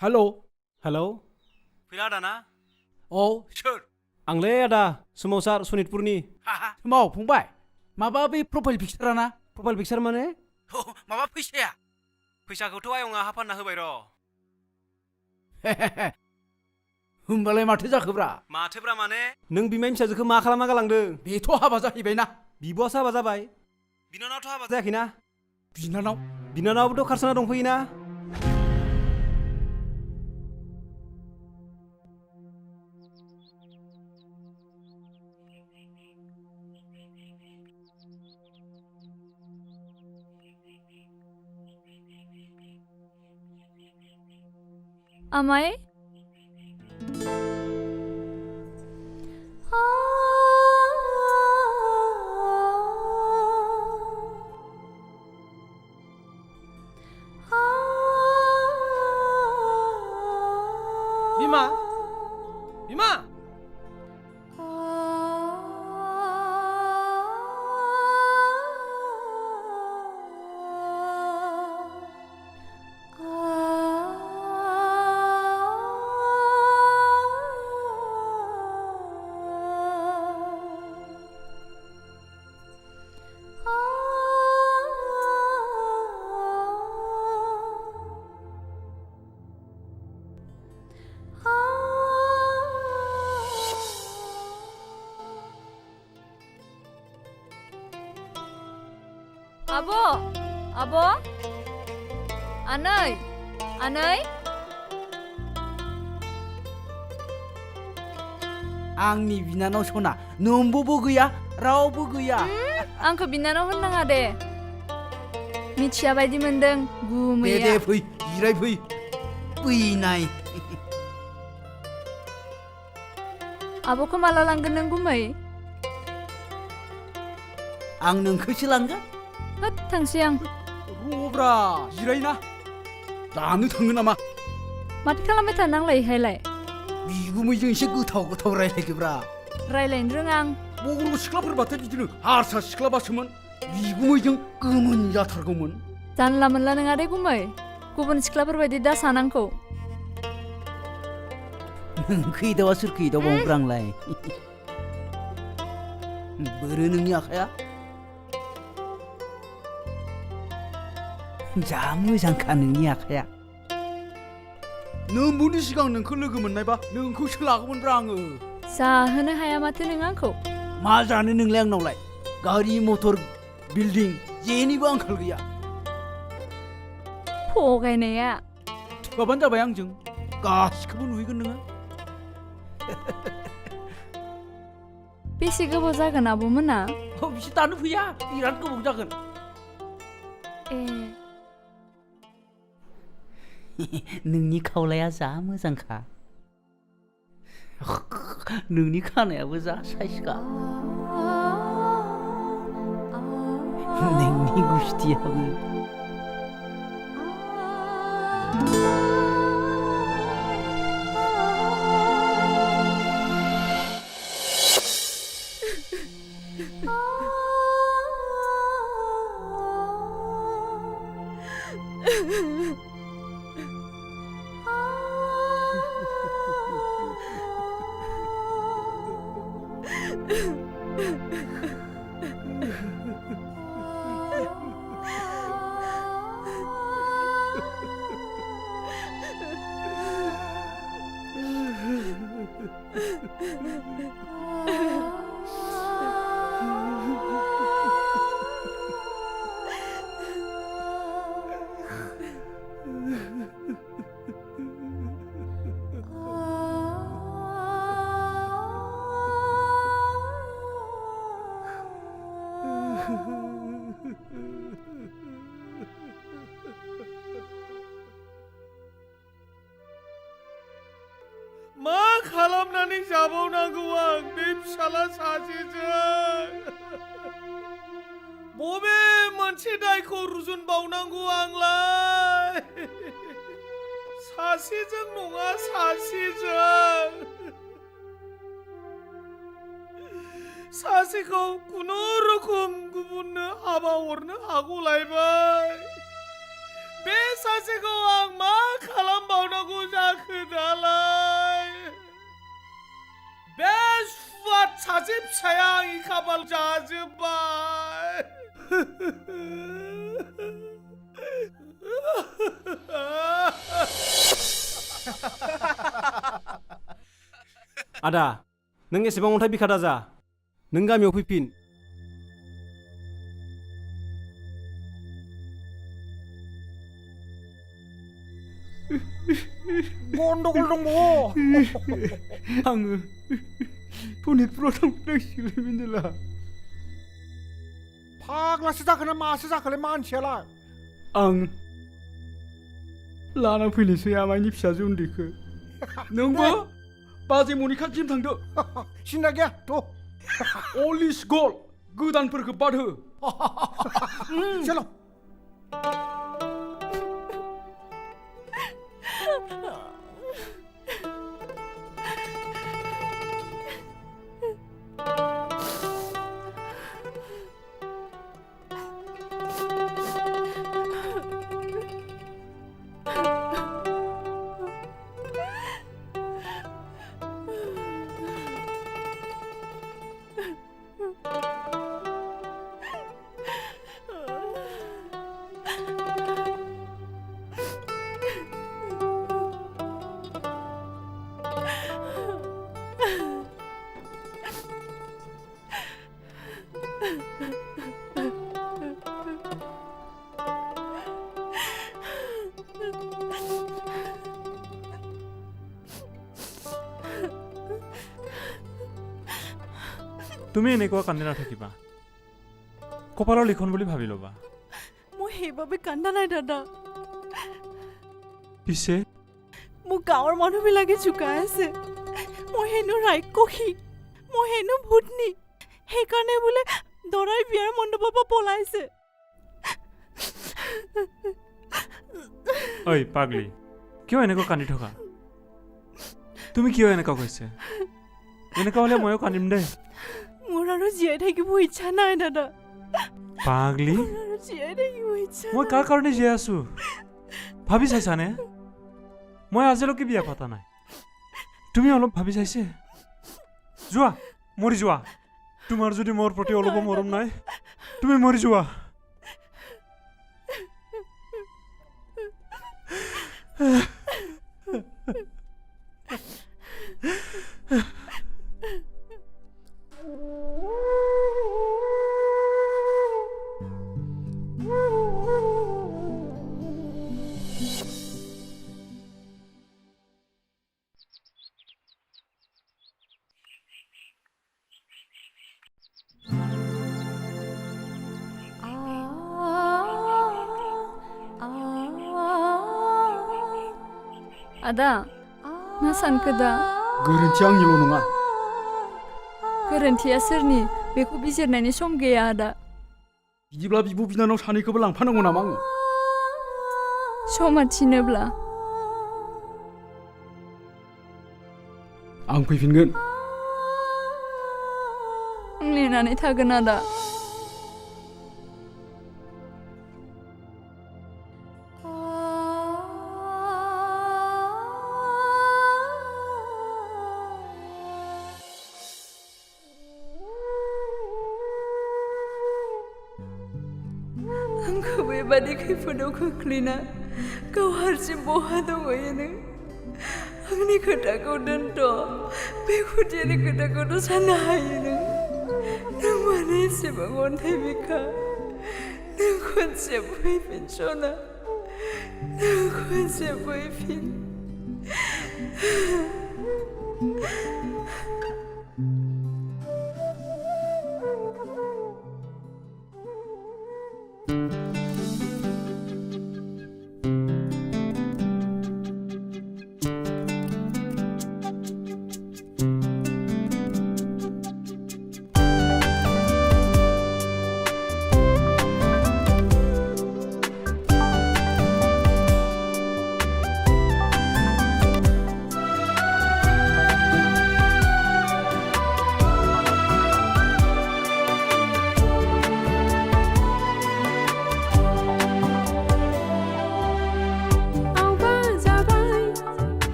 Hello hello फैला आदाना औ सोर आंलै आदा सोमावसार सनितपुरनि माव फंबाय माबा बे प्रफाइल पिक्सारा ना प्रफाइल पिक्सार माने माबा फैसाया फैसाखौथ' आयंआ हाफानना होबाय र' होमबालाय माथो जाखोब्रा माथोब्रा माने नों बिमायनि फिसाजोखौ मा खालामना गालांदों बेथ' हाबा जाहैबायना बिब'आसो हाबा जाबाय बिनानावथ' हाबा जायाखैना बिनानाव बिनानावाबोथ' खारसोना दंफैयोना आमाय बिमा बिमा आब' आब' आनै आनै आंनि बिनानाव सना नोमबोबो गैया रावबो गैया आंखौ बिनानाव होननाङा दे मिथिया बायदि मोनदों दे गुमैया फै जिराय फै फैनाय आब'खौ माला लांगोन नों गुमै आं नोंखौसो लांगोन होद थांसै आं रब्रा जिरायना दानो थाङो नामा माथो खालामबाय थानो आंलाय इहायलाय बिगुमैजों एसे गोथाव गोथाव रायलायखोब्रा रायलायनो रोङा आं बर' सिख्लाफोरबाथाय बिदिनो हारसा सिख्लाबासोमोन बिगुमैजों गोमोन जाथारगौमोन जानला मोनला नङा दे गुमै गुबुन सिख्लाफोरबायदि दा सान आंखौ नों खैदावा सोर खैदावबावोब्रा आंलाय बोरो नोंनि आखाया जा मोजांखा नोंनि आखाया नोंबोनि सिगां नोंखौ लोगो मोननायबा नोंखौसो लागौमोनब्रा आङो जाहोनो हाया माथो नों आंखौ मा जानो नोंलाय आंनावलाय गारि मटर बिल्डिं जेनिबो आंखाल गैया थगायनाया थगाबानो जाबाय आंजों गासिखौबो नुहैगोन नोङो बेसे गोबाव जागोन आब'मोना बिसोर दानो फैया बिराद गोबाव जागोन ए नोंनि खावलाया जा मोजांखा नोंनि खानायाबो जा साइसखा नोंनि गुस्थियाबो मा खालामनानै जाबावनांगौ आं बे फिसाला सासेजों बबे मोनसे दायखौ रुजुनबावनांगौ आंलाय सासेजों नङा सासेजों सासेखौ खुनुरुखुम गुबुननो हाबा हरनो हागौलायबाय बे सासेखौ आं मा खालामबावनांगौ सासे फिसाया आंनि खाफाल जाजोब्बाय आदा नों एसेबां अन्थाइ बिखा दाजा नों गामियाव फैफिन गन्डगल दंबावो आङो सनितपुराव थांनांसिगोन मिन्देला फाग्लासो जाखोना मासो जाखोलाय मानसियालाय आं लाना फैनोसै आमाइनि फिसाजो उन्दैखौ नोंबो बाजै मनिकासिम थांदो सिन्था गैया थ' अल इज गल गोदानफोरखौ बाद हो चलो তুমি এনেকুৱা কান্দি নাথাকিবা কপালৰ লিখন বুলি ভাবি ল'বা মই সেইভাবে কান্দা নাই দাদা পিছে মোক গাঁৱৰ মানুহবিলাকে জোকাই আছে মই হেনো ৰাক্ষসী মই হেনো ভূতনি সেইকাৰণে বোলে দৰাই বিয়াৰ মণ্ডপৰ পৰা পলাইছে ঐ পাগলি কিয় এনেকুৱা কান্দি থকা তুমি কিয় এনেকুৱা কৈছে এনেকুৱা হ'লে ময়ো কান্দিম দেই মোৰ আৰু জীয়াই থাকিব ইচ্ছা নাই দাদা পাগলি মোৰ আৰু জীয়াই থাকিব ইচ্ছা মই কাৰ কাৰণে জীয়াই আছো ভাবি চাইছানে মই আজিলৈকে বিয়া পতা নাই তুমি অলপ ভাবি চাইছে যোৱা মৰি যোৱা তোমাৰ যদি মোৰ প্ৰতি অলপ মৰম নাই তুমি মৰি যোৱা आदा मा सानखो दा गोरोन्थि आंनिल' नङा गोरोन्थिया सोरनि बेखौ बिजिरनायनि सम गैया आदा बिदिब्ला बिब' बिनानाव सानैखौबो लांफानांगौ नामा आङो समा थिनोब्ला आं फैफिनगोन आं नेनानै थागोन आदा आंखौ बेबादि खैफोदाव खोख्लैना गाव हारसिं बहा दंहैयो नों आंनि खोथाखौ दोनथ' बे खुदियानि खोथाखौथ' साननो हायो नों मानो एसेबां अन्थाइ बिखा नों खनसे फैफिन सना नों खनसे फैफिन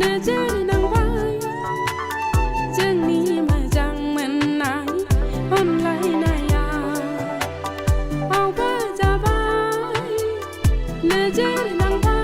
नोजोर नांबाय जोंनि मोजां मोननाय अनलायनाया अबा जाबाय नोजोर नांबाय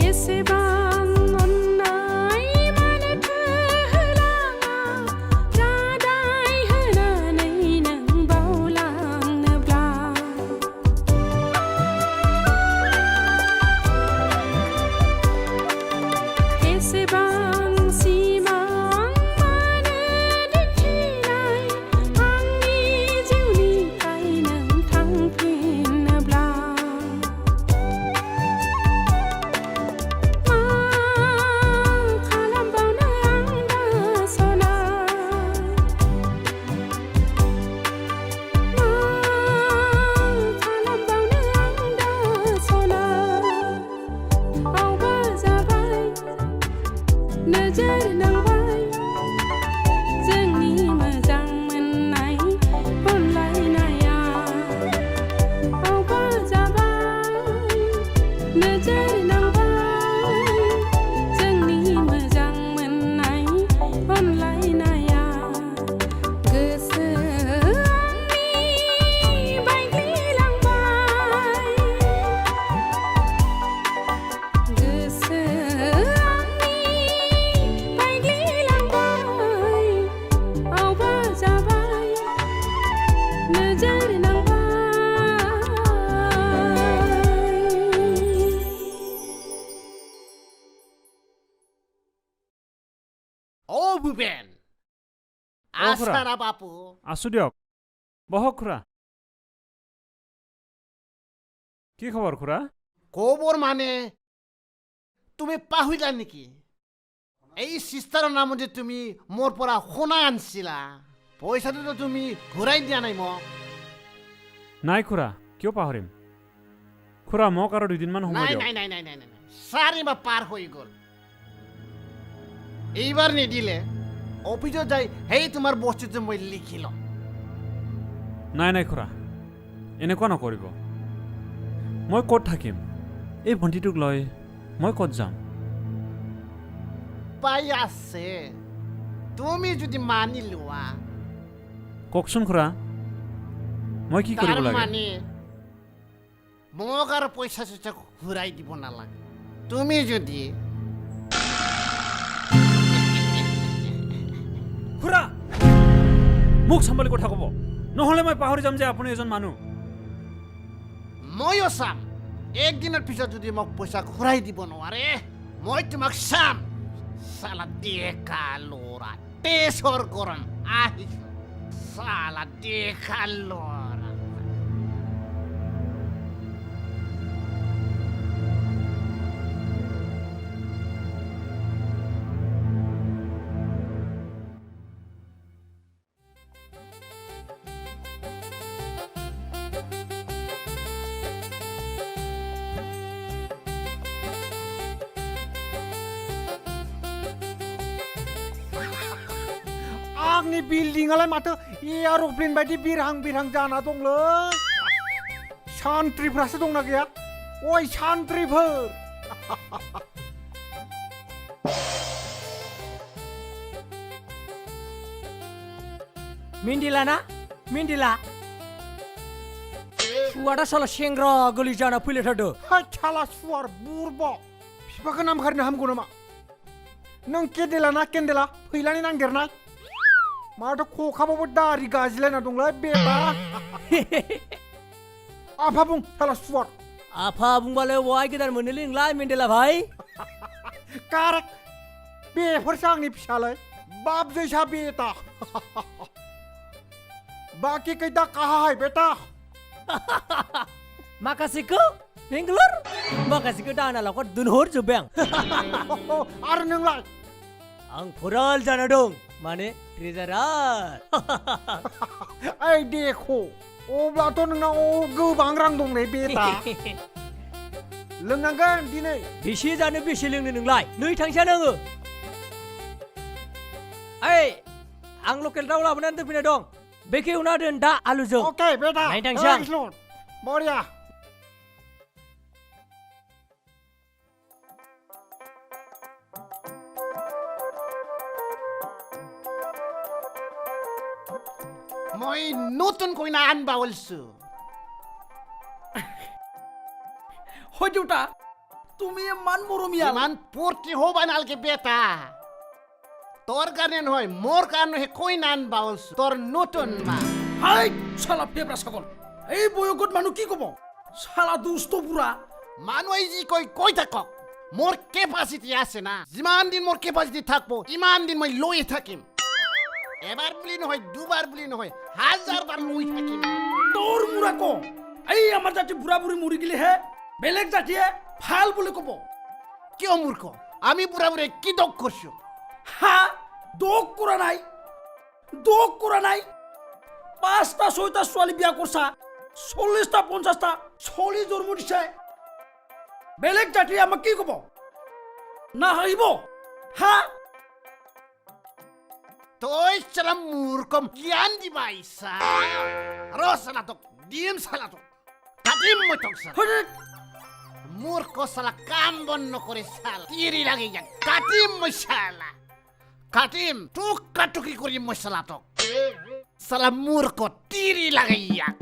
एसेबां अननाय मानोथो होलाङा रादाय होनानै नों बावलांनोब्ला एसेबां सिमां मानो दिन्थिनाय आंनि जिउनिफ्राय नों थांफिनोब्ला मा खालामबावनो आं दा सना मा खालामबावनो आं दा सना अबा जाबाय नोजोर नांबाय जोंनि मोजां मोननाय अनलायनाया अबा जाबाय नोजोर नांबाय जोंनि मोजां मोननाय अनलायनाया गोसो आंनि बायग्लिलांबाय गोसो आंनि बायग्लिलांबाय अबा जाबाय नोजोर नांबाय ও ভূপেন খুড়া। আছা না বাপু আছো দিয়ক বহক খুৰা কি খবৰ খুৰা খবৰ মানে তুমি পাহৰিলা নেকি এই চিষ্টাৰৰ নামতে তুমি মোৰ পৰা সোণা আনিছিলা পইচাটোতো তুমি ঘূৰাই দিয়া নাই মোক নাই খুৰা কিয় পাহৰিম খুৰা মোক আৰু দুদিনমান সময় নাই দিয়ক নাই নাই নাই নাই নাই 4 মাহ পাৰ হৈ গ'ল এইবাৰ নিদিলে অফিচত যাই সেই তোমাৰ বস্তুটো মই লিখি ল'ম নাই নাই খুৰা এনেকুৱা নকৰিব মই ক'ত থাকিম এই ভণ্টিটোক লৈ মই ক'ত যাম পাই আছে তুমি যদি মানি লোৱা কওকচোন খুৰা মই কি কৰিব তাৰ লাগে মানে মোক আৰু পইচা চইচা ঘূৰাই দিব নালাগে তুমি যদি খুৰা মোক চম্ভালি কথা ক'ব নহ'লে মই পাহৰি যাম যে আপুনি এজন মানুহ ময়ো চাম একদিনৰ পিছত যদি মোক পইচা ঘূৰাই দিব নোৱাৰে মই তোমাক চাম চালা ডেকা ল'ৰা তেজৰ গৰম আহিছো চালা ডেকা ল'ৰা आंनि बिल्डिंआलाय माथो एयार'प्लेन बायदि बिरहां बिरहां जाना दंलै सान्थ्रिफ्रासो दंना गैया ओइ सान्थ्रिफोर मिन्दिला ना मिन्दिला सुवाटा साला सेंग्रा गोली जाना फैलायथारदो हाय साला सुवार बुरबक बिफाखौ नामखारिनो हामगौ नामा नों केन्देला ना केन्देला फैलानि नांदेरनाय माथो खखाबावबो दारि गाज्लायना दंलै बेटा आफा बुं साला सुवार आफा बुंबालाय वाय गेदार मोनोलै नोंलाय मेन्देला भाई कारेक्ट बेफोरसो आंनि फिसालाय बाप जैसा बेटा बाकी कैदा कहा है बेटा माखासेखौ बेंगलर माखासेखौ दानालावखौ दोनहरजोब्बाय आं आरो नोंलाय आं फराल जाना दं माने ट्रेजारार ओइ देखो अब्लाथ' नोंनाव गोबां रां दं ने बेटा लोंनांगोन दिनै बेसे जानो बेसे लोंनो नोंलाय नै थांसै नोङो ओइ आं लकेल दाउ लाबोनानै दोनफैनाय दं बेखौ एवना दोन दा आलुजों अके बेटा नायनो थांसै आं। Thanks, Lord. बरिया মই নতুন কইনা আনবা বলছো হয় দেউতা তুমি ইমান মৰমীয়াল ইমান পূৰ্তি হবা নালকে বেটা তোর কারণে নহয় মোর কারণে হে কইনা আনবা বলছো তোর নতুন মা হাই শালা পেপৰা ছাগল এই বয়সত মানুহ কি ক'ব শালা দুষ্ট বুঢ়া মানুহে যি কৈ থাকক মোর কেপাসিটি আছে না যিমান দিন মোর কেপাসিটি থাকবো ইমান দিন মই লৈ থাকিম এবাৰ বুলি নহয় দুবাৰ বুলি নহয় হাজাৰবাৰ লৈ থাকিম তোৰ মুৰা ক এই আমাৰ জাতি বুঢ়া বুঢ়ী মৰি গেলে হে বেলেগ জাতিয়ে ভাল বুলি ক'ব কিয় মূৰ্খ আমি বুঢ়া বুঢ়ী কি দোষ করছো হা দোষ কৰা নাই দোষ কৰা নাই 5টা 6টা ছোৱালী বিয়া কৰছা 40টা 50টা ছোৱালী জন্ম দিছে বেলেগ জাতিয়ে আমাক কি ক'ব না হাৰিব হা তই চালা মূৰ্খম জ্ঞান দিবা ইচ্ছা ৰ চালা তোক দিম চালা তোক কাটিম মই তোক চালা মূৰ্খ চালা কাম বন নকৰে চালা তিৰি লাগি যাক কাটিম মই চালা কাটিম টুকা টুকি কৰিম মই চালা তোক চালা মূৰ্খ তিৰি লাগি যাক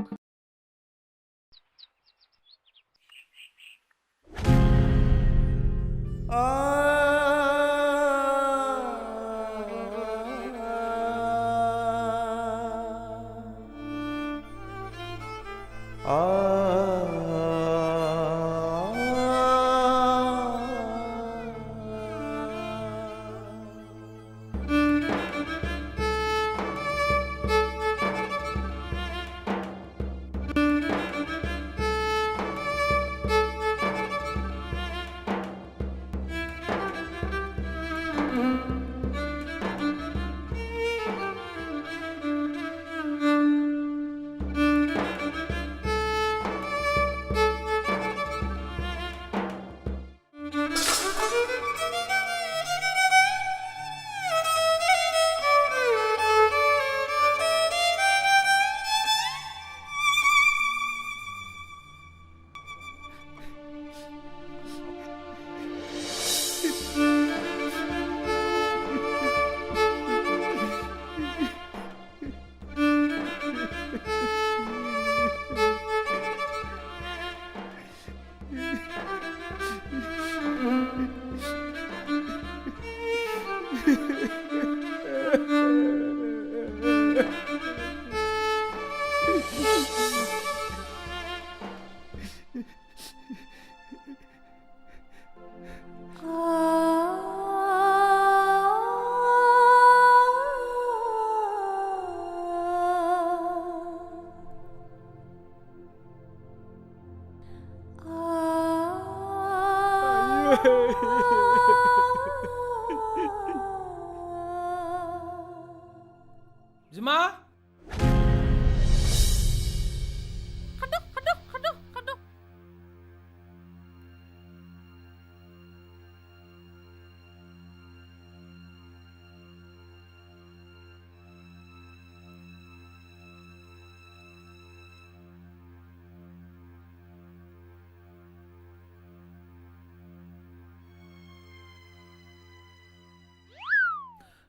जिमा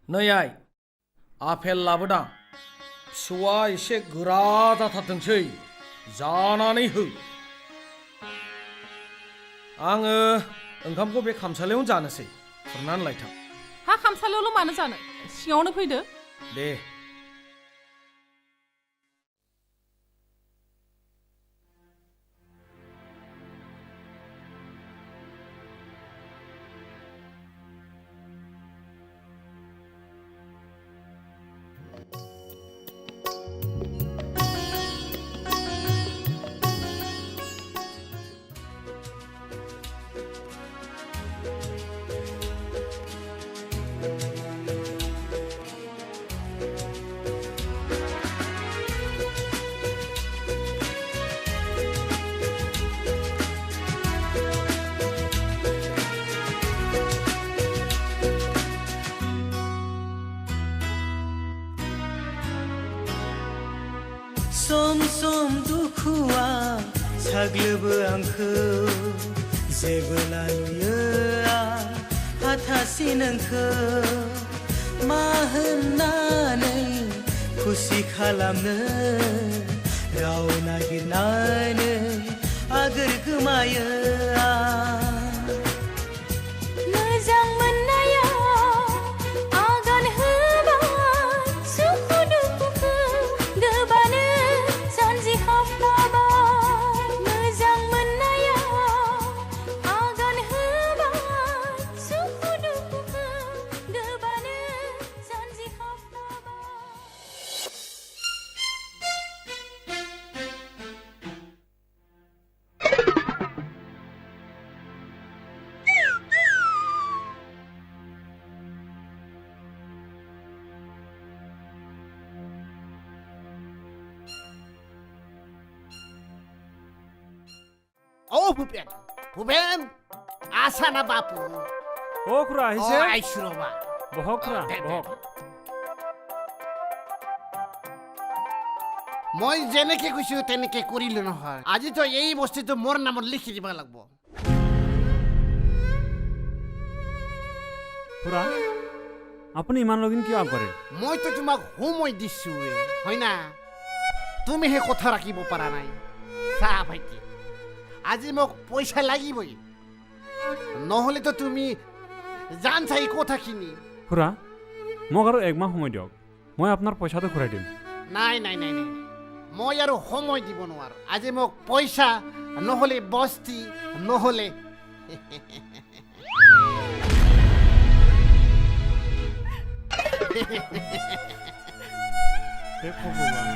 नै आइ आफेल लाबोदां फिसौआ एसे गोरा जाथारथोंसै जानानै हो आङो ओंखामखौ बे खामसालियावनो जानोसै खुरनानै लायथां हा खामसालियावल' मानो जानो सिङावनो फैदो दे सम सम दुखुआ साग्लोबो आंखौ जेबोला नुयो आं हाथासि नोंखौ मा होननानै खुसि खालामनो राव नागिरनानै आगोर गोमायो आं मोजां मोननायाव आगान होबाय सुखु दुखुखौ गोबानो जानजि हाबलाबाय मोजां मोननायाव आगान होबाय सुखु दुखुखौ गोबानो जानजि हाबलाबाय Oh, Pupen! Pupen! Asa na bapu? অ খুৰা আহিছে Oh, aishu roba. বহক খুৰা বহক মই যেনেকে কৈছো তেনেকে কৰিলো নহয় আজিতো এই বস্তুটো মোৰ নামত লিখি দিব লাগিব খুৰা আপুনি ইমান লগিন কিয় আগবাঢ়িল মইতো তোমাক সময় দিছো হয় না তুমি হে কথা ৰাখিব পাৰা নাই চা ভাইটি আজি মোক পইচা লাগিবই নহলেতো তুমি জান চাই কথাখিনি খুৰা মোক আৰু একমাহ সময় দিয়ক মই আপোনাৰ পইচাটো ঘূৰাই দিম নাই নাই নাই নাই মই আৰু সময় দিব নোৱাৰো আজি মোক পইচা নহলে বস্তি নহলে হে ভগৱান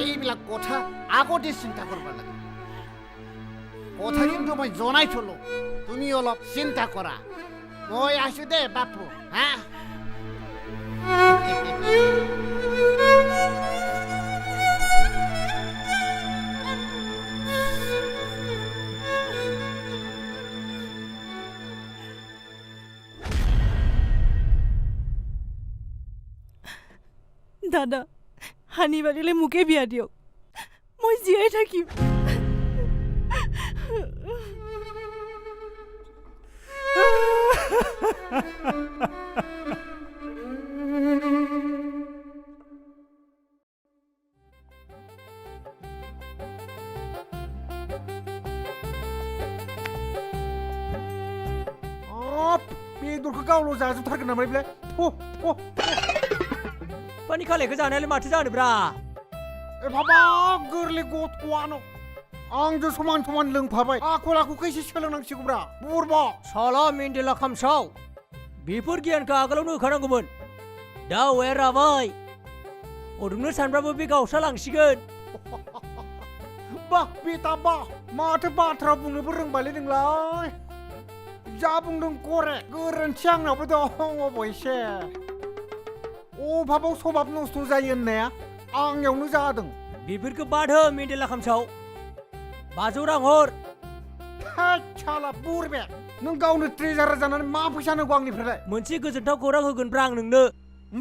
এইবিলাক কথা আগতে চিন্তা কৰিব লাগে কথা কিন্তু মই জনাই থলো তুমি অলপ চিন্তা কৰা মই আছো দে বাপু হা দাদা হানি বাৰিলে মোকে বিয়া দিয়ক মই জীয়াই থাকিম बेदरखौ गावल' जाजोबथारगोन नामा बेलाय पानी खालायखौ जानायालाय माथो जानोब्रा ए बाबा गोरलै गथ'आनो आंजों समान समान लोंफाबाय आखल आखुखौ एसे सोलोंनांसिगौब्रा बुरबा साला मेन्डेला खामसाव बेफोर गियानखौ आगोलावनो होखानांगौमोन दा औवाया राबाय अदुंनो सानब्लाबो बे गावस्रा लांसिगोन बा बेटा बा माथो बाथ्रा बुंनोबो रोंबायलै नोंलाय जा बुंदों करे गोरोन्थि आंनावबो दं अबयसे अभाबाव सभाब नस्थ' जायो होननाया आंनियावनो जादों बेफोरखौ बाद हो मेन्डेला खामसाव 500 रां हर साला बुरबे नों गावनो ट्रेजारार जानानै मा फैसा नांगौ आंनिफ्रायलाय मोनसे गोजोनथाव खौरां होगोनब्रा आं नोंनो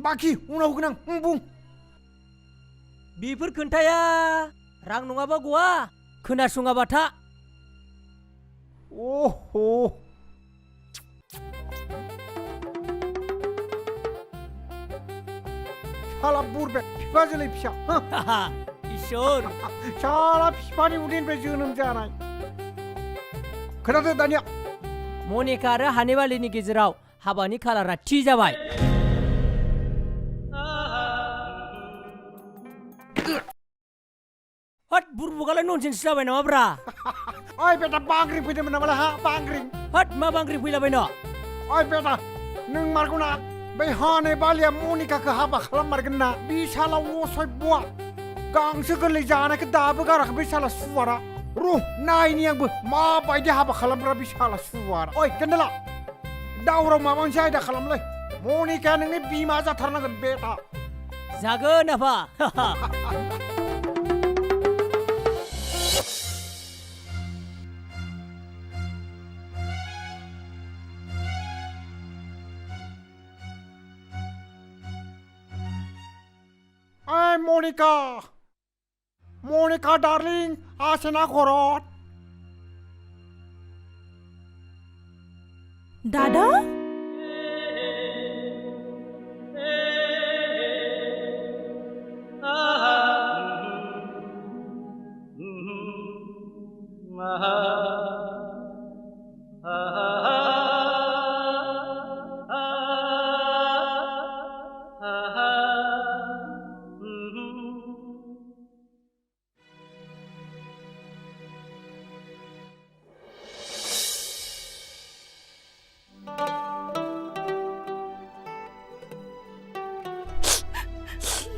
बाखि उनाव होगोन आं बुं बेफोर खोन्थाया रां नङाबा गवा खोनासङाबा था ओहो साला बुरबे फिफा जोलै फिसा इसोर साला फिफानि उदैनिफ्राय जोनोम जानाय खोनादो दानिया मनिका आरो हानिबालिनि गेजेराव हाबानि खालारा थि जाबाय हट बुरबुगालाय ननसेन्स जाबाय नामाब्रा ओइ बेटा बांग्रि फैदोंमोन नामालाय हा बांग्रि हट मा बांग्रि फैलाबायनो ओइ बेटा नों मारगौ ना बै हाने बालिया मनिकाखौ हाबा खालाममारगोन ना बे साला असभ्यआ गांसो गोरलै जानायखौ दाबो गाराखै बै साला सुवारा र' नायनि आंबो माबायदि हाबा खालामग्रा बे साला सुवारा ओइ केन्देला दावराव माबा मोनसे आयदा खालामलै मनिकाया नोंनि बिमा जाथारनांगोन बेटा जागोन आफा মনিকা মনিকা ডার্লিং আছে না ঘৰত দাদা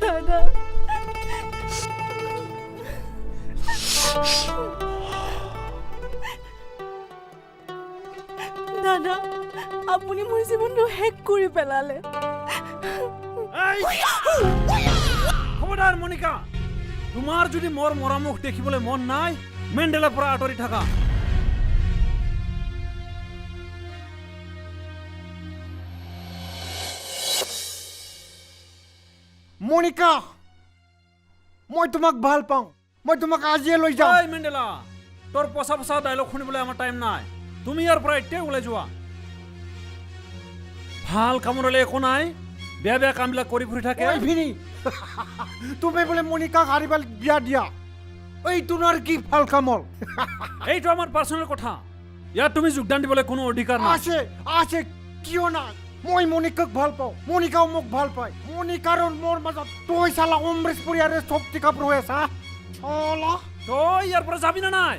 দাদা দাদা আপুনি মোৰ জীৱনটো হেক কৰি পেলালে খবৰদাৰ মনিকা তোমাৰ যদি মোৰ মৰামুখ দেখিবলৈ মন নাই মেণ্ডেলৰ পৰা আঁতৰি থাকা মনিকা মই তোমাক ভাল পাওঁ মই তোমাক আজিয়ে লৈ যাম এই মেণ্ডেলা তোৰ পচা পচা ডায়লগ শুনিবলৈ আমাৰ টাইম নাই তুমি ইয়াৰ পৰা এতিয়া ওলাই যোৱা ভাল কামৰলে একো নাই বেয়া বেয়া কামবিলাক কৰি ফুৰি থাকে ওই ভিনি তুমি বলে মনিকা হারিবাল বিয়া দিয়া এই তোমার কি ভাল কামল এইটো আমাৰ পাৰ্চনেল কথা ইয়াত তুমি যোগদান দিবলৈ কোনো অধিকাৰ নাই আছে আছে কিয় না মই মনিকাক ভাল পাওঁ মনিকাও মোক ভাল পায় মনিকাৰ মোৰ মাজত তই চালা অমৃত পৰিয়াৰে শক্তি কাপড় হৈ আছা চলা তই ইয়াৰ পৰা যাবি না নাই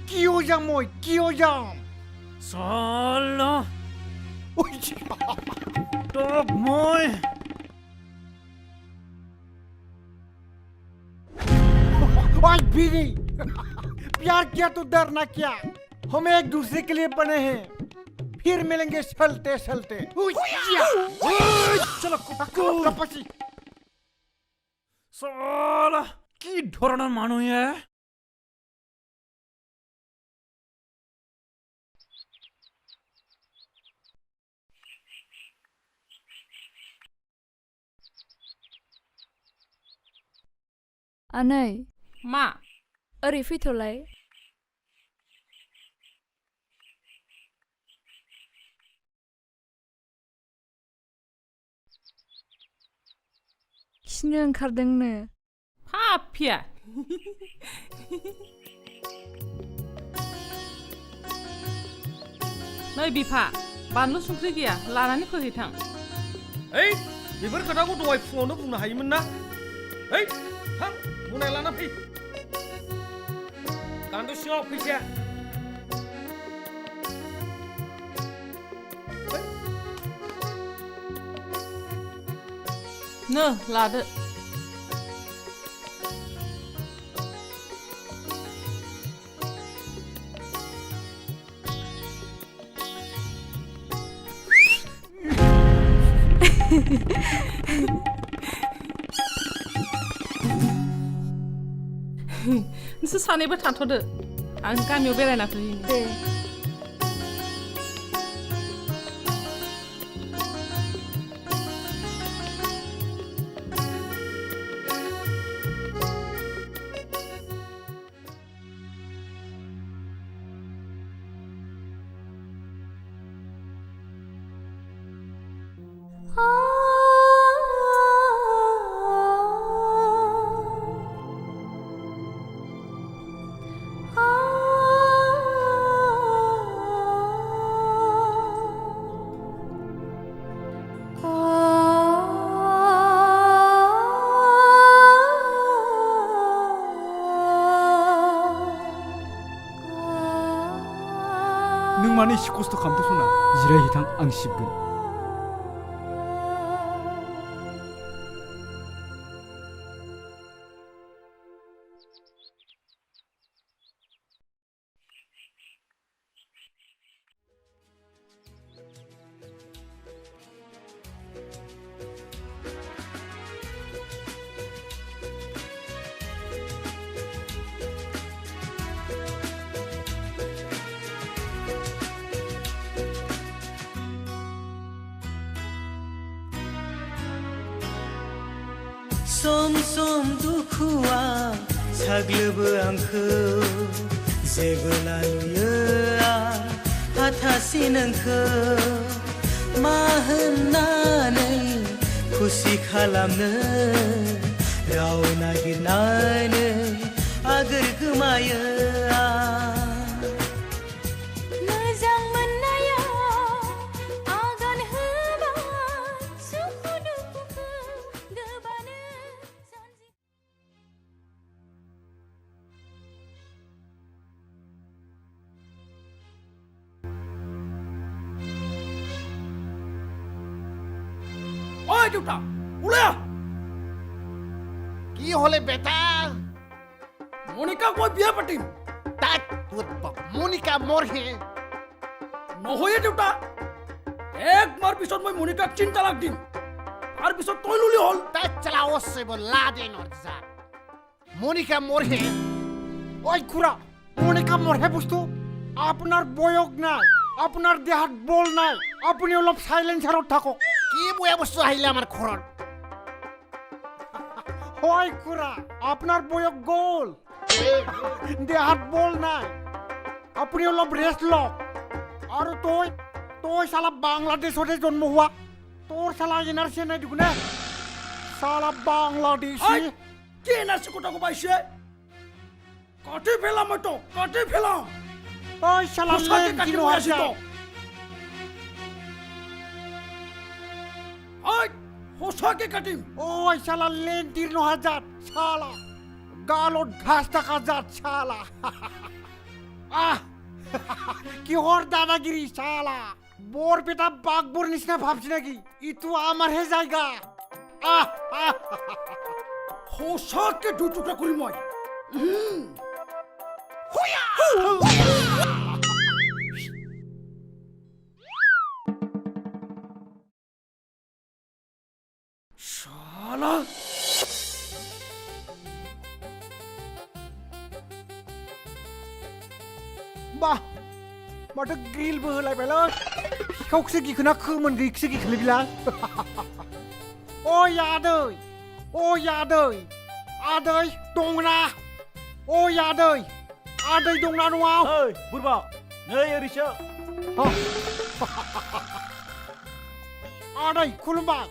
কিয় যাম মই কিয় যাম চল ওই তোক মই ओए बीवी प्यार किया तो डरना क्या हम एक दूसरे के लिए बने हैं फिर मिलेंगे चलते चलते চলো कपसी চল কি ধৰণৰ মানুহে आनै मा ओरै फैथ'लाय खिनो ओंखारदोंनो पापिया नै बिफा बानलु संख्रि गैया लानानै फैहैथां ओइ बेफोर खोथाखौ दहाय फुङावनो बुंनो हायोमोन ना ओइ थां बुंनाय लाना फै गान्दु सिङाव फैसाया नो लादो नोंसोर सानैबो थाथ'दो आं गामियाव बेरायना फैनि दे नों मानो एसे खस्थ' खालामदों सना जिरायहैथां आं सिबगोन सम सम दुखुआ साग्लोबो आंखौ जेबोला नुयो आं हाथासि नोंखौ मा होननानै खुसि खालामनो राव नागिरनानै आगोर गोमायो मोजां मोननायाव आगान होबा सुखु दुखुखौ गोबानो ওই দেউতা ওলাই আহ কি হলে বেটা মনিকাক মই বিয়া পাতিম তাক মনিকা মৰহে নহয়ে দেউতা একমাৰ পিছত মই মনিকাক 3 তালাক দিম তাৰ পিছত তই লুলি হল তাক চালা অসে বলা দেনৰ জাত মনিকা মৰহে ওই খুড়া মনিকা মরহে বস্তু আপনার বয়স নাই আপনার দেহাত বল নাই আপনি অলপ সাইলেন্সারত থাকক কি বয়া বস্তু আহিলে আমার ঘৰত হয় খুড়া আপনার বয়স গল দেহাত বল নাই আপনি অলপ রেস্ট লওক আৰু তই শালা বাংলাদেশতে জন্ম হোৱা তোর শালা এনার্জি নাই দেখুনে শালা বাংলাদেশি কি এনার্জি কথা কবাইছে কাটি ফেলাম মই তো কাটি ফেলাম ওই শালা সঁচাকে কাটি লেন আছি তো ওই সঁচাকে কাটিম ওই শালা লেন তীর্ণ হাজার শালা গালত ঘাস টাকা যাত শালা আহ কিহর দাদাগিরি শালা বোর পেটা বাঘবোর নিচিনা ভাবছি নাকি ইটো আমার হে জায়গা আহ সঁচাকে দুই টুকরা করি মই শালা বাহ माथो ग्रिलबो होलायबायलै सिखावखौसो गिखोना खोमोन गैखौसो गिखोलाय बिलाय आदै आदै दंना आदै दंना न'आव बुरबा नै ओरैसो आदै खुलुमबाय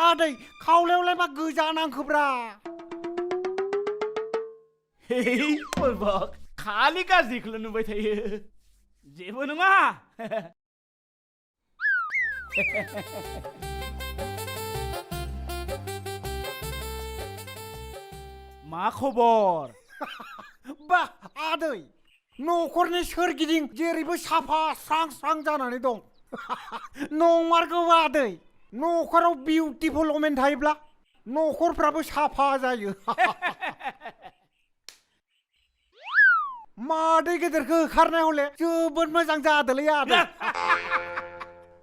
आदै खावलायावलाय मा गोजा नांखोब्रा बुरबा खालि गाज्रिखौल' नुबाय थायो जेबो नङा मा खबर बा आदै न'खरनि सोरगिदिं जेरैबो साफा स्रां स्रां जानानै दं नंमारगौ आदै न'खराव बिउटिफुल अमेन थायोब्ला न'खरफ्राबो साफा जायो मादै गेदेरखौ होखारनाय हले जोबोद मोजां जादोलै आदै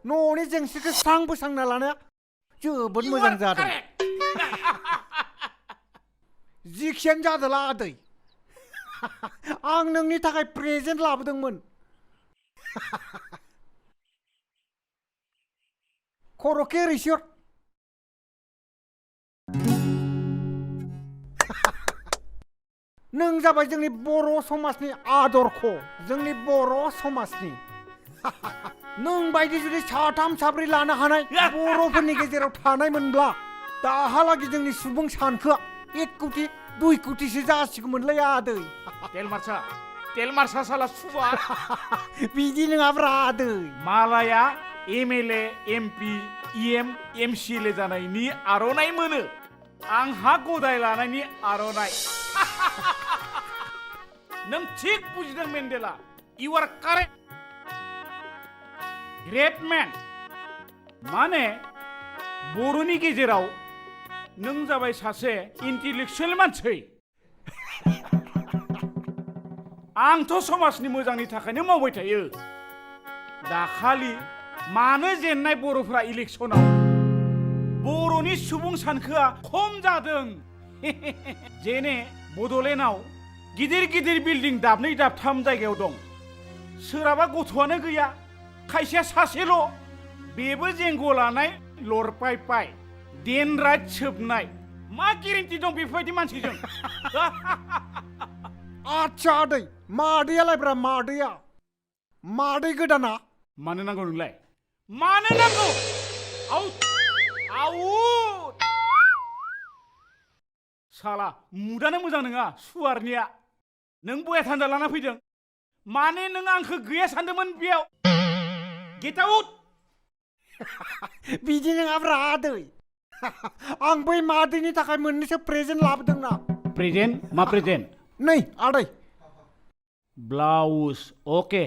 न'नि जेंसिखौ स्रां बोस्रांना लानाया जोबोद मोजां जादों जिखियानो जादोला आदै आं नोंनि थाखाय प्रेजेन्ट लाबोदोंमोन खर'खे ओरैसो नों जाबाय जोंनि बर' समाजनि आदर्श जोंनि बर' समाजनि नों बायदि जुदि साथाम साब्रै लानो हानाय बर'फोरनि गेजेराव थानायमोनब्ला दाहालागै जोंनि सुबुं सानखोआ 1 कोटि 2 कोटिसो जासिगौमोनलै आदै तेल मारसा साला सुबा बिदि नङाब्रा आदै मालाया MLA MP EM MCLA जानायनि आर'नाइ मोनो आंहा गदाय लानायनि आर'नाइ नों थिग बुजिदों मेन्डेला इउ आर कारेक्ट ग्रेट मेन माने बर'नि गेजेराव नों जाबाय सासे इन्टेलेक्सुवेल मानसि आंथ' समाजनि मोजांनि थाखायनो मावबाय थायो दाखालि मानो जेन्नाय बर'फोरा इलेक्सनाव बर'नि सुबुं सानखोआ खम जादों जेने बड'लेण्डआव गिदिर गिदिर बिल्डिं दाबनै दाबथाम जायगायाव दं सोरहाबा गथ'आनो गैया खायसेया सासेल' बेबो जेंग' लानाय लरपायपाय देनराज सोबनाय मा गेरेन्टि दं बेफोरबायदि मानसिजों आच्छा आदै मादैयालाय ब्रा मादैया मादै गोदाना मानो नांगौ नोंलाय मानो नांगौ आउट आउट साला मुदानो मोजां नङा सुवारनिया नों बया थान्दा लाना फैदों माने नों आंखौ गैया सानदोंमोन बेयाव गेट आउट बिदि नङाब्रा आदै आं बै मादैनि थाखाय मोननैसो प्रेजेन्ट लाबोदोंना प्रेजेन्ट मा प्रेजेन्ट नै आदै ब्लाउस अके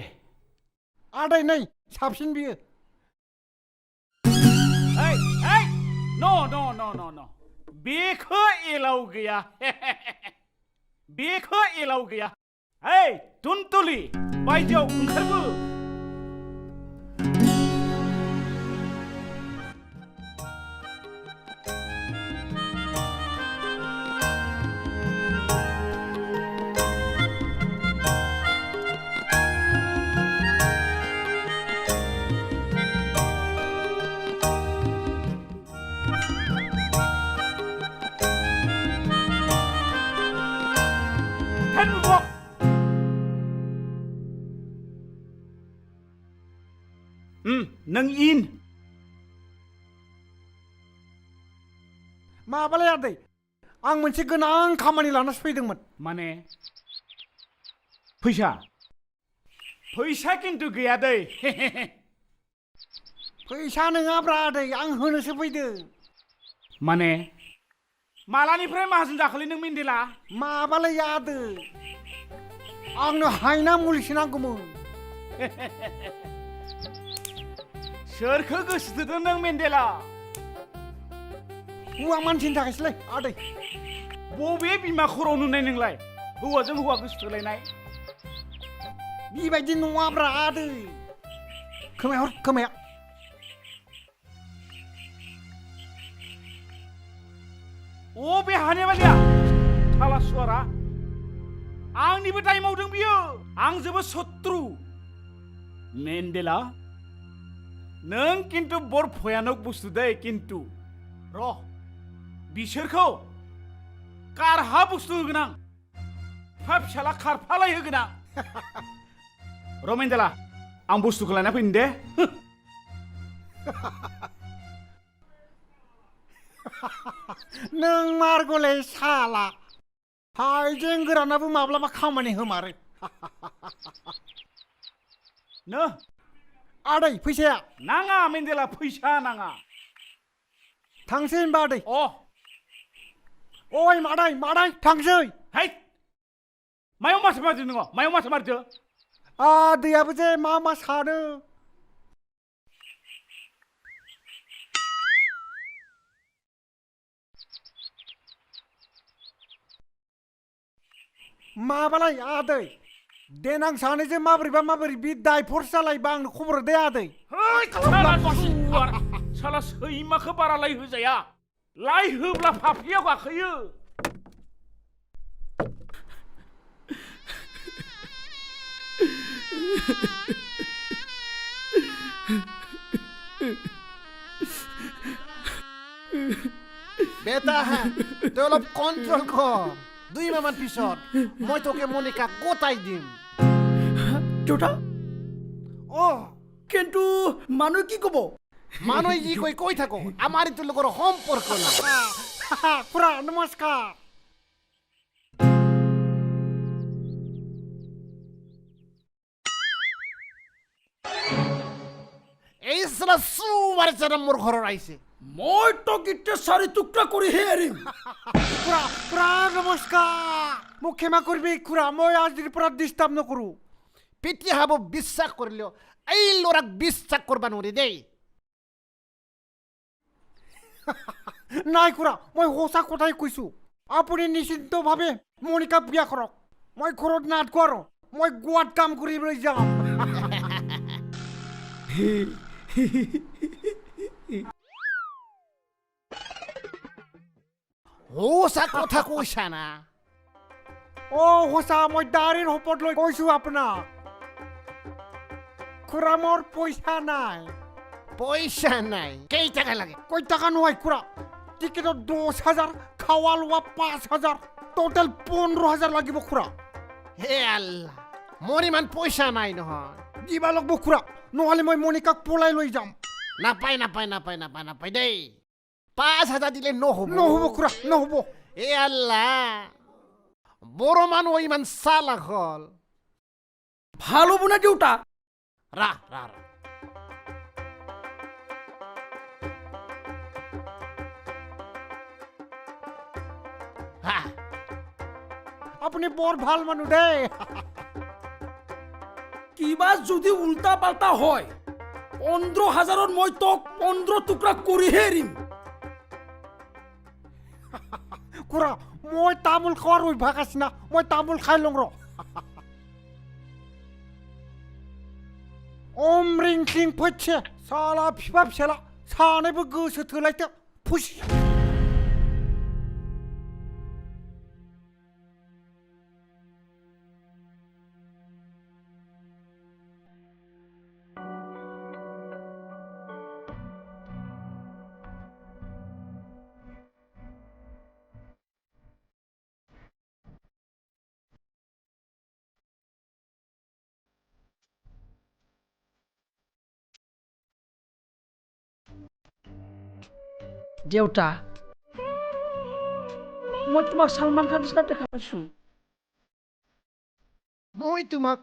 आदै नै साबसिन बियो न बेखौ एलाव गैया बेखौ एलाव गैया ओइ टुनटुलि बायजोआव ओंखारबो नों इन माबालाय आदै आं मोनसे गोनां खामानि लानासो फैदोंमोन माने फैसा खिन्थु गैया दै फैसा नङाब्रा आदै आं होनोसो फैदों माने मालानिफ्राय माहाजोन जाखोलै नों मेन्देला माबालाय आदै आंनो हायना मुलिसो नांगौमोन सोरखौ गोसो थोदों नों मेन्देला हौवा मानसिनि थाखायसोलै आदै बबे बिमा खर'आव नुनाय नोंलाय हौवाजों हौवा गोसो थोलायनाय बेबायदि नङाब्रा आदै खोमाया हर खोमाया बे हानायबालिया थाला सुवारा आंनिबो दाय मावदों बियो आं जोबोद सत्रु मेन्देला नों किन्तु बर भयानक बुस्थु दै किन्तु र बिसोरखौ कारहा बुस्थु होगोन आं फिसाला खारफालाय होगोन आं र मेन्देला आं बुस्थुखौ लाना फैनो दे नों मारगले साला हाइजें गोरानाबो माब्लाबा खामानि होमारो नो आदै फैसाया नाङा मेन्देला फैसा नाङा थांसै होनबा आदै अ ओइ मादै थांसै है मायाव माथो मारदो नोङो मायाव माथो मारदो आदैयाबो जे मा सानो माबालाय आदै देनां सानैजों माबोरै बे दायफर्स जालायबा आंनो खबर दे आदै साला सैमाखौ बारा लाय होजाया लाय होब्ला फाफ्लियाव गाखोयो बेटा तই অলপ কন্ট্রোল কর 2 মাহমান পিছত মই তোকে মনিকা গোটাই দিম দেউতা ও কিন্তু মানুহ কি কব মানুহ যি কৈ থাকো আমাৰ তোৰ লগৰ সম্পৰ্ক না খুৰা নমস্কাৰ এই সালা সুবাৰ চাৰা মোৰ ঘৰৰ আহিছে মই তোক এতিয়া 4 টুকুৰা কৰিহে এৰিম খুৰা নমস্কাৰ মোক ক্ষমা কৰিবি খুৰা মই আজিৰ পৰা ডিষ্টাৰ্ব নকৰো পিতি হাব বিশ্বাস কৰিলেও এই ল'ৰাক বিশ্বাস কৰবা নোৱাৰি দেই নাই খুৰা মই সঁচা কথাই কৈছো আপুনি নিশ্চিন্তভাৱে মনিকা বিয়া কৰক মই ঘৰত নাথাকো আৰু মই গোৱাত কাম কৰিবলৈ যাম সঁচা কথা কৈছা না অ' সঁচা মই দাড়িৰ ওপৰত লৈ কৈছোঁ আপোনাক খুৰা মোৰ পইচা নাই পয়সা নাই কেই টাকা লাগে কই টাকা নহয় খুৰা টিকেটত 10,000 খাওয়া লোৱা 5,000 টোটেল 15,000 লাগিব খুৰা হে আল্লাহ মোৰ ইমান পয়সা নাই নহয় দিবা লাগিব খুৰা নহ'লে মই মনিকাক পলাই লৈ যাম নাপায় নাপায় নাপায় নাপায় নাপায় দেই 5,000 দিলে নহ'ব নহ'ব খুৰা নহ'ব এ আল্লাহ বড় মানুহ ইমান চালাক হল ভাল হ'ব না দেউতা রা রা রা হা আপুনি বৰ ভাল মানুহ দেই কিবা যদি উল্টা পাল্টা হয় 15,000 মই তোক 15 টুকৰা কৰিহে এৰিম খুৰা মই তামোল খোৱাৰ অভ্যাস আছে না মই তামোল খাই লওঁ ৰ Om ring kling putse, sala pipap sala, sane begus het gelijk te push. দেউতা মই তোমাক সালমান খান নিচিনা দেখা পাইছো মই তোমাক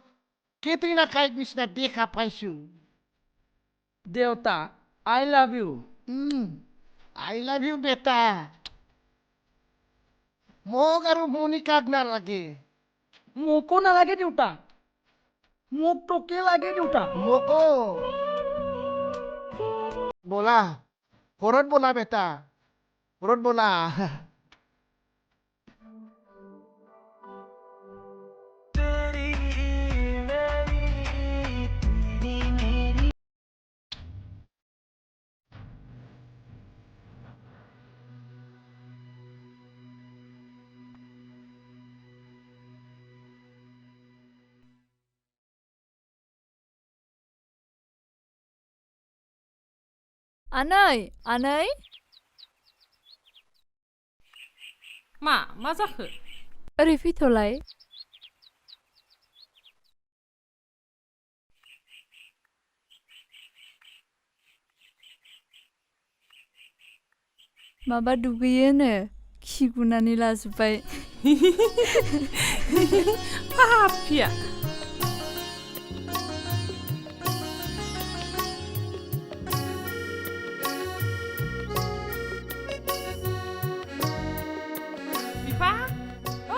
কেটৰিনা কাইফ নিচিনা দেখা পাইছো দেউতা I love you I love you বেটা মোক আৰু মনিকাক নালাগে মোকো নালাগে দেউতা মোক তোকে লাগে দেউতা মোকো বলা ঘৰত বলা বেটা ঘৰত বলা आनै मा जाखो ओरै फैथ'लाय माबा दुगैयोनो खिगुनानै लाजोब्बाय पापिया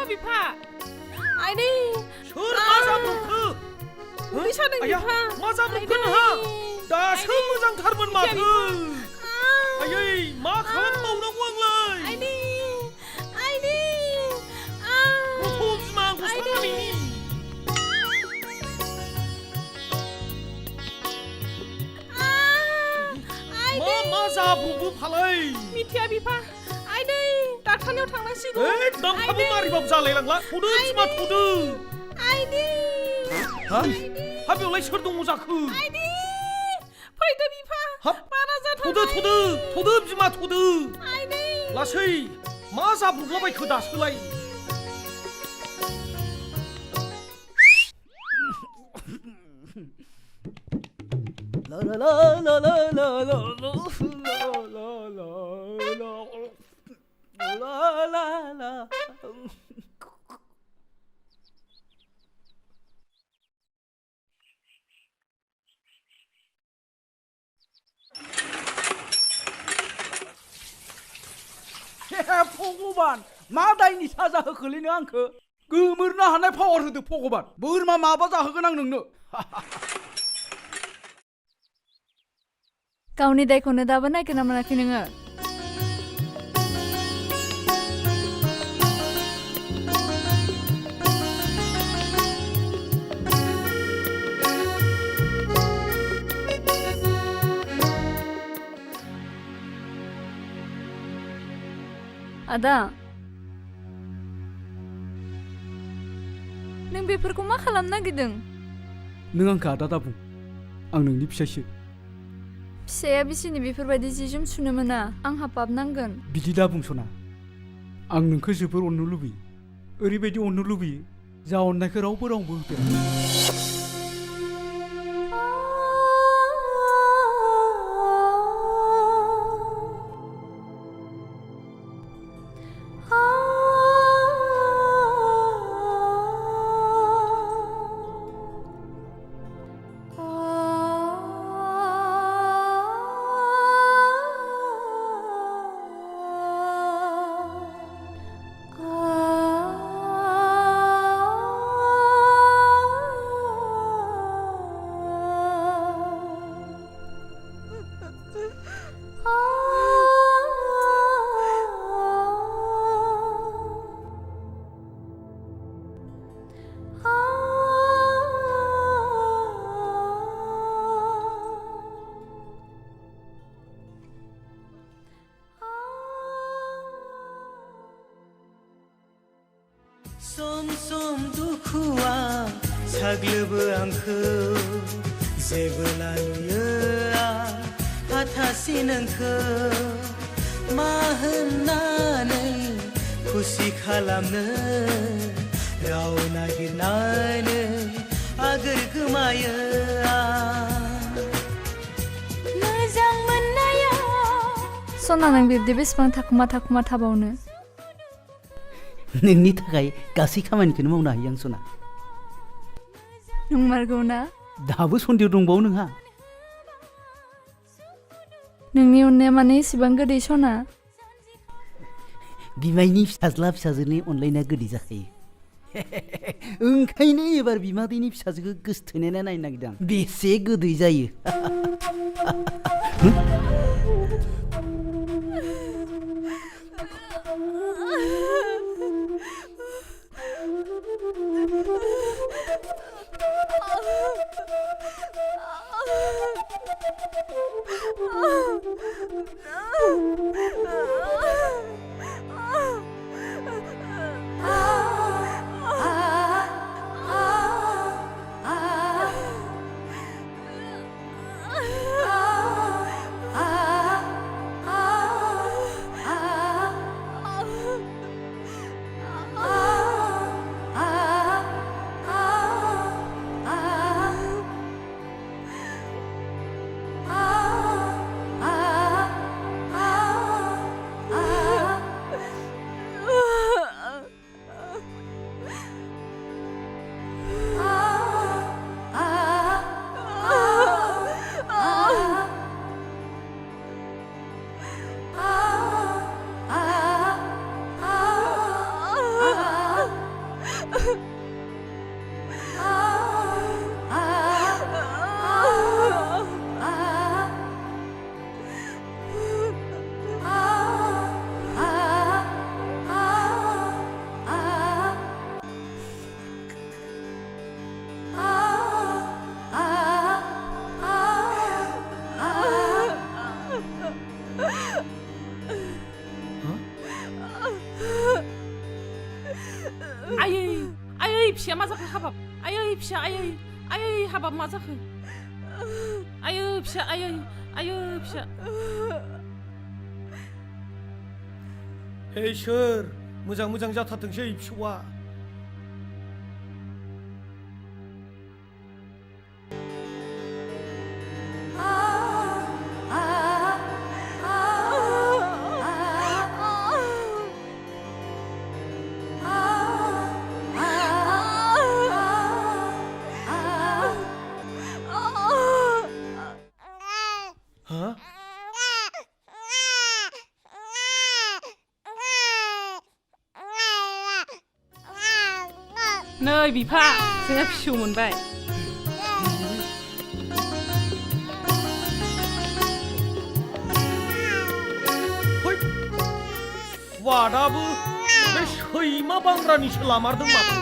बिफा आइनै सोर मा जाब्रबखो उदै सादों बिफा मा जाब्रबखो नोंहा दासो मोजांथारमोन माथो आयै मा खालामबावनांगौ आंलाय आइनै गथ' बिमा गस्लामारिनि मा जाब्रबो फालाय मिथिया बिफा आइनै डाक्टारनियाव थांनांसिगौ दामफ्राबो मारिबाबो जालायलांला थ'दो बिमा थ'दो आइनै हा बेवलाय सोर दङ जाखो आइनै फैदो बिफा बारा जाथारबाय थ'दो बिमा थ'दो आइनै लासै मा जाब्रबलाबायखो दासोलाय ला ला ला ला ला ला ला ला ला ला भगवान मा दायनि साजा होखोलैनो आंखो गोमोरनो हानाय पावार होदो भगवान बोरमा माबा जाहोगोन आं नोंनो गावनि दायखौनो दाबो नायगिरना मोनाखै नोङो आदा बेफोरखौ मा खालामनो नागिरदों नों आंखौ आदा दा बुं आं नोंनि फिसायसो फिसाया बिसिनि बेफोरबायदि जि जोम सुनो मोना आंहा पाप नांगोन बिदि दा बुं सना आं नोंखौ जोबोर अननो लुबैयो ओरैबायदि अननो लुबैयो जा अननायखौ रावबो होफेरा सम सम दुखुआ साग्लोबो आंखौ जेबोला नुयो आं हाथासि नोंखौ मा होननानै खुसि खालामनो राव नागिरनानै आगोर गोमायो मोजां मोननाया सना नों बिब्दि बेसेबां थाखुमा थाखुमा थाबावनो नोंनि थाखाय गासै खामानिखौनो मावनो हायो आं सना नंमारगौ ना दाबो सन्देह दंबावो नोंहा नोंनि अननाया मानो एसेबां गोदै सना बिमायनि फिसाज्ला फिसाजोनि अनलायनाया गोदै जाखायो ओंखायनो एबार बिमादैनि फिसाजोखौ गोसोथोनायना नायनो नागिरदों आं बेसे गोदै जायो फिसाया मा जाखो हाबाब आयै फिसा आयै हाबाब मा जाखो आयै फिसा आयै फिसा हे सोर मोजां मोजां जाथारथोंसै फिसौआ नै बिफा जोंहा फिसौ मोनबाय वादाबो बे सैमा बांग्रानिसो लामारदों माथो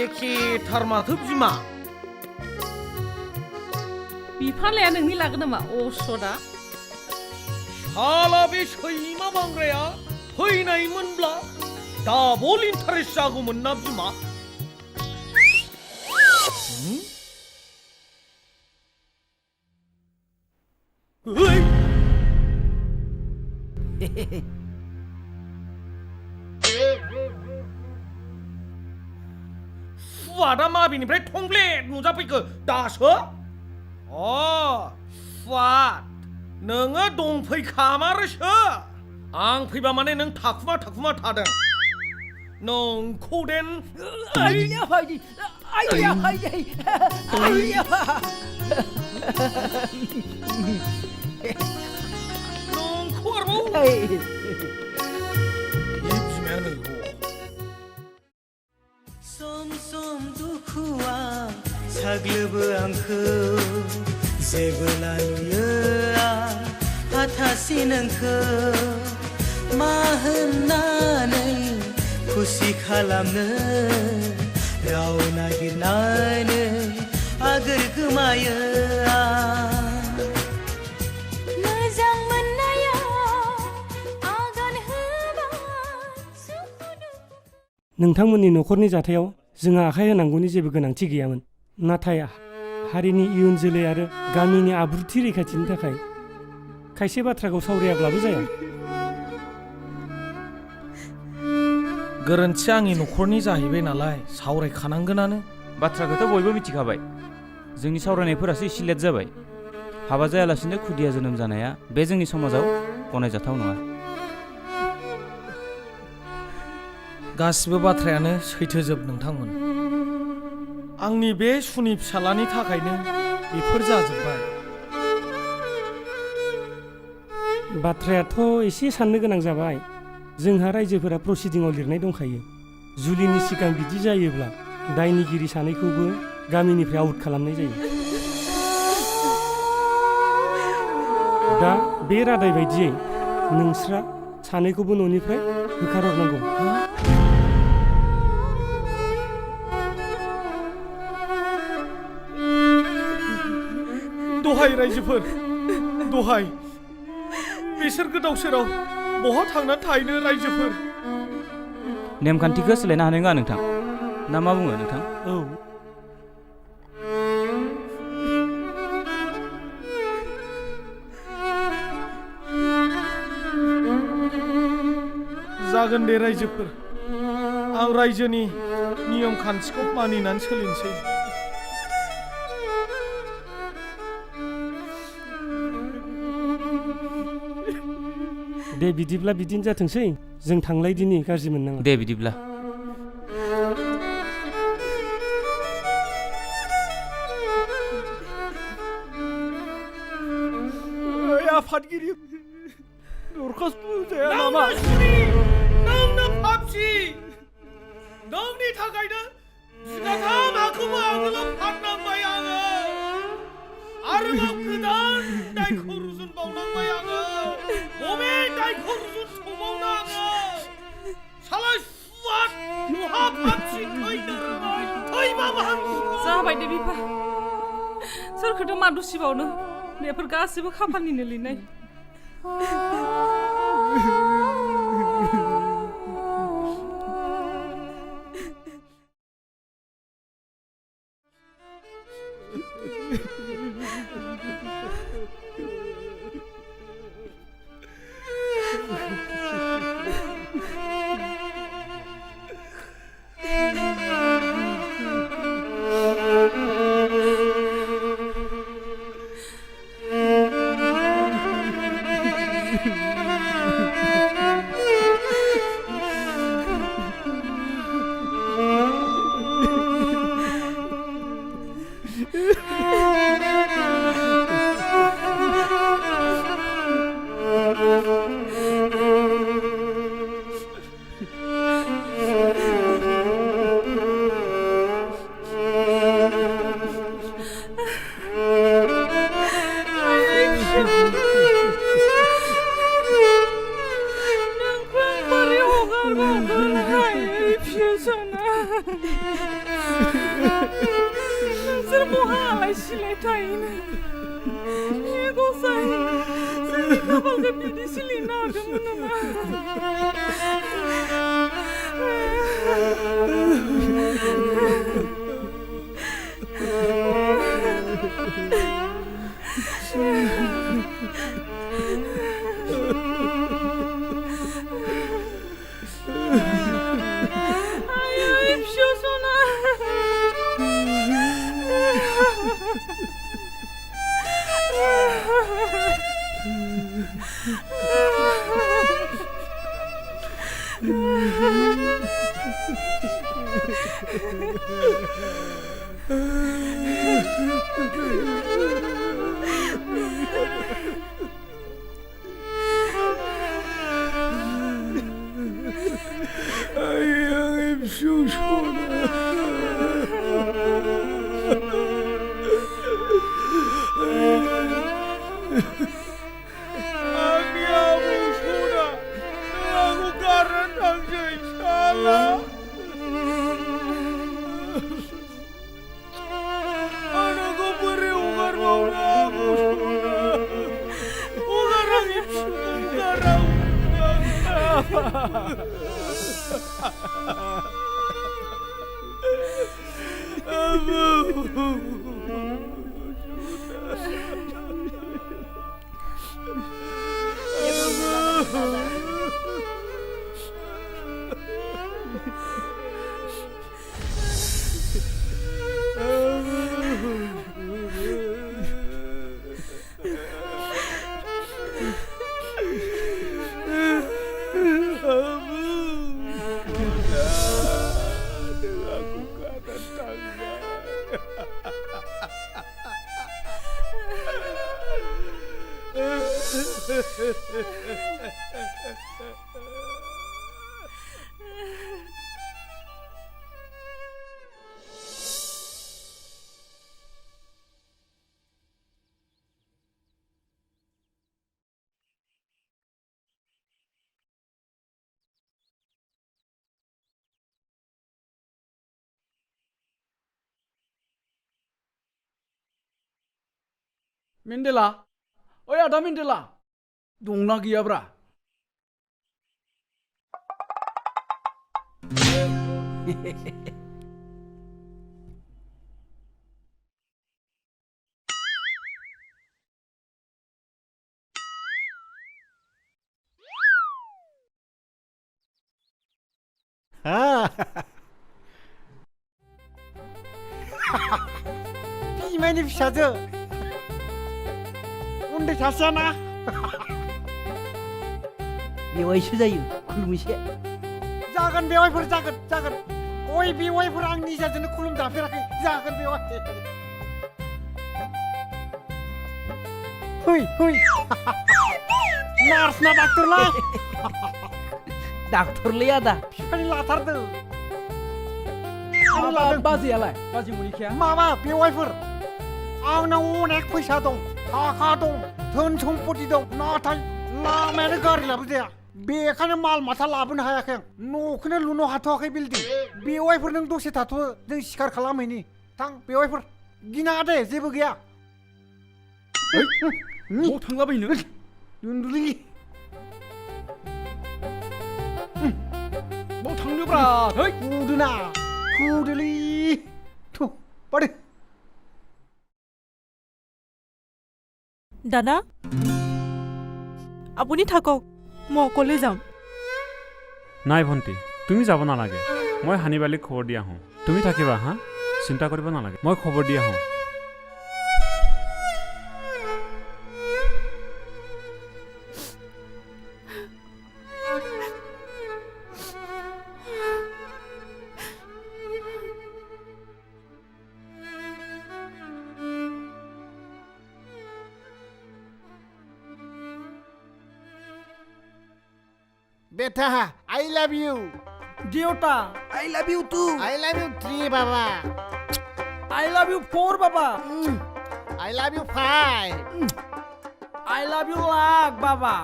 एखेथार माथो बिमा बिफालाया नोंनि लागोन नामा असदा साला बे सैमा बांग्राया फैनायमोनब्ला डाबल इन्टारेस्ट जागौमोन ना बिमा सुवादा माबेनिफ्राय थंब्लेट नुजाफैखो दासो सुवाद नोङो दंफैखामारोसो आं फैबा माने नों थाखुमा थादों नोंखौ देन आइया भाई आइया भाई आइया नोंखौ आरोबाव बिमायानो सम सम दुखुआ साग्लोबो आंखौ जेबोला नुयो आं हाथासि नोंखौ मा होननानै खुसि खालामनो राव नागिरनानै आगोर गोमायो आं मोजां मोननायाव आगान होबाय नोंथांमोननि न'खरनि जाथायाव जोंहा आखाय होनांगौनि जेबो गोनांथि गैयामोन नाथाय हारिनि इयुन जोलै आरो गामिनि आब्रुथि रैखाथिनि थाखाय खायसे बाथ्राखौ सावरायाब्लाबो जाया गोरोन्थिया आंनि न'खरनि जाहैबाय नालाय सावरायखानांगोनानो बाथ्राखौथ' बयबो मिथिखाबाय जोंनि सावरायनायफोरासो एसे लेट जाबाय हाबा जायालासिनो खुदिया जोनोम जानाया बे जोंनि समाजाव गनायजाथाव नङा गासिबो बाथ्रायानो सैथोजोब नोंथांमोन आंनि बे सुनि फिसालानि थाखायनो बेफोर जाजोब्बाय बाथ्रायाथ' एसे साननो गोनां जाबाय जोंहा रायजोफोरा प्रसिडिंआव लिरनाय दंखायो जुलिनि सिगां बिदि जायोब्ला दायनिगिरि सानैखौबो गामिनिफ्राय आउट खालामनाय जायो दा बे रादाय बायदियै नोंस्रा सानैखौबो न'निफ्राय होखारहरनांगौ दहाय रायजोफोर दहाय बिसोर गोदाव सोराव बहा थांनानै थाहैनो रायजोफोर नेमखान्थिखौ सोलायनो हानाय नङा नोंथां ना मा बुङो नोंथां औ जागोन दे रायजोफोर आं रायजोनि नियम खान्थिखौ मानिनानै सोलिनोसै दे बिदिब्ला बिदिनो जाथोंसै जों थांलायदिनि गाज्रि मोननाङा दे बिदिब्ला आफादगिरि दरखास्त जाया नामा नोंनो फाबसि नोंनि थाखायनो बिगाथाम हाखौबो आगोलाव फाननांबाय आङो आरोबाव गोदान दायखौ रुजुनबावनांबाय आङो बबे दायखौ रुजुनबावनो आङो साला सुवाद बहा फाबसि थैनो रोङाय थैबाबो जाबाय दे बिफा सोरखौथ' मा दुसिबावनो बेफोर गासिबो खाफालनिनो लिरनाय नोंसोर बहालाय सिलाय थायोनो गसाइ जोंनि खाफालखौ बिदि सिलिनो हादोंमोन नामा 아유 입쇼소나. 아유, मेन्देला ओइ आदा मेन्देला दंना गैयाब्रा बिमायनि फिसाजो उन्दै सासेयाना बेवाइसो जायो खुलुमैसे जागोन बेवाइफोर जागोन ओइ बेवाइफोर आं निजाजोंनो खुलुमजाफेराखै जागोन बेवाइ हुइ नार्स ना डाक्टरलाय डाक्टरलै आदा बिफानि लाथारदों बाजैयालाय बाजै मुनिखाया माबा बेवाइफोर आंनाव अनेक फैसा दं थाखा दं धोन सम्पति दं नाथाय लामायानो गारि लाबोजाया बेखायनो माल माथा लाबोनो हायाखै आं न'खौनो लुनो हाथ'वाखै बिल्डिं बेवाइफोर नों दसे थाथ' जों सिखार खालामहैनि थां बेवाइफोर गिनाङा दे जेबो गैया न'आव थांलाबायनो उन्दुलि न'आव थांनोब्रा है ফুডলি থু পারে দাদা আপুনি থাকক মই অকলে যাম নাই ভণ্টি তুমি যাব নালাগে মই হানিবালিক খবৰ দি আহোঁ তুমি থাকিবা হা চিন্তা কৰিব নালাগে মই খবৰ দি আহোঁ बेटा आई लव यू देवता I love you too. I love you 3 बाबा I love you 4 बाबा I love you 5 I love you lakh बाबा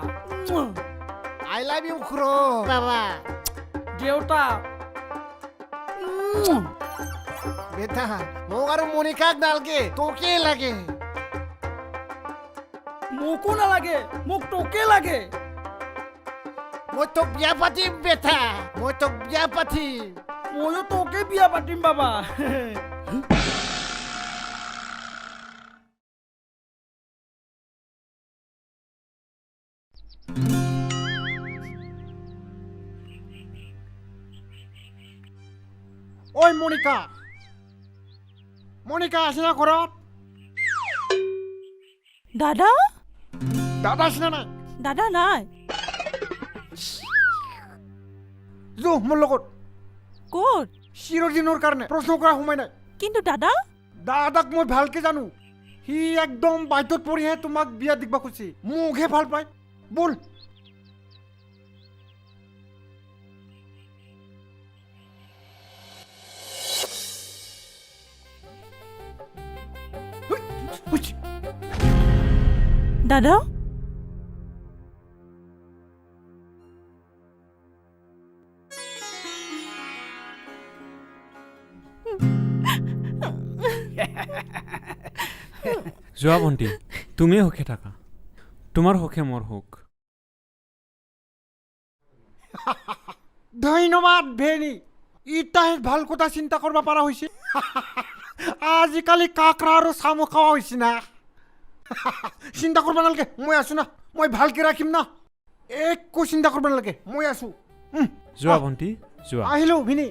आई लव यू क्रो बाबा देवता बेटा मोगारो मोनिका डाल के तो के लगे मोको ना लगे मोक टोके लगे মই তো বিয়া পাতিম বেটা মই তো বিয়া পাতিম ময়ো তোকে বিয়া পাতিম বাবা ঐ মনিকা মনিকা আছে না ঘৰত দাদা দাদা আছে না নাই দাদা নাই যো মোৰ লগত ক'ত চিৰদিনৰ কাৰণে প্ৰশ্ন কৰা সময় নাই কিন্তু দাদা দাদাক মই ভালকে জানো সি একদম বাধ্যত পৰিহে তোমাক বিয়া দিবা খুজিছে মোকহে ভাল পায় বল দাদা যোৱা ভণ্টি তুমিয়ে সুখে থাকা তোমাৰ সুখে মোৰ সুখ ধন্যবাদ ভেনি ইটাই ভাল কথা চিন্তা কৰিব পৰা হৈছে আজিকালি কাকৰা আৰু চামু খোৱা হৈছে না চিন্তা কৰিব নালাগে মই আছো না মই ভালকে ৰাখিম না একো চিন্তা কৰিব নালাগে মই আছো যোৱা ভণ্টি যোৱা আহিলো ভিনি